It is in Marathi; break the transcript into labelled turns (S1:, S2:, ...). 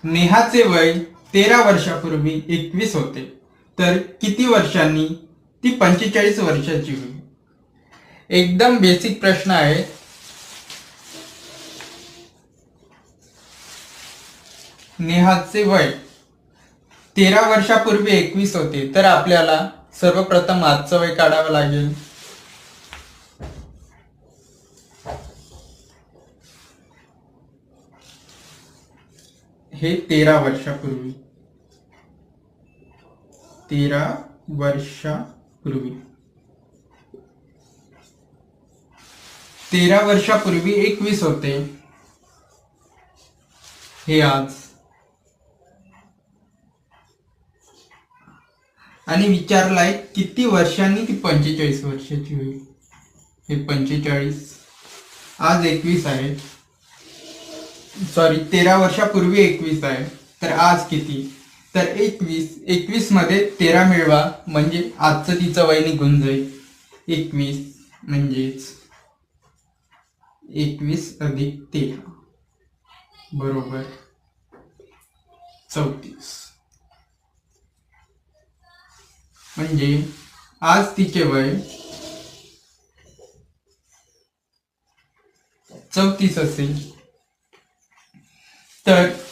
S1: नेहाचे वय 13 वर्षापूर्वी 21 होते, तर किती वर्षांनी ती 45 वर्षाची होईल? एकदम बेसिक प्रश्न आहे. नेहाचे वय 13 वर्षापूर्वी 21 होते, तर आपल्याला सर्वप्रथम आजचं वय काढावं लागेल. हे 13 वर्षापूर्वी 21 होते. हे आज. आणि विचारलाय किती वर्षांनी ती 45 वर्षाची होईल. हे 45 आज 21 आहे. सॉरी, 13 वर्षापूर्वी 21 आहे, तर आज किती? तर 21 मध्ये 13 मिळवा म्हणजे आजचं तिचं वय निघून जाईल. 21 म्हणजेच 21 अधिक 13 बरोबर 34. म्हणजे आज तिचे वय 34 असेल. तर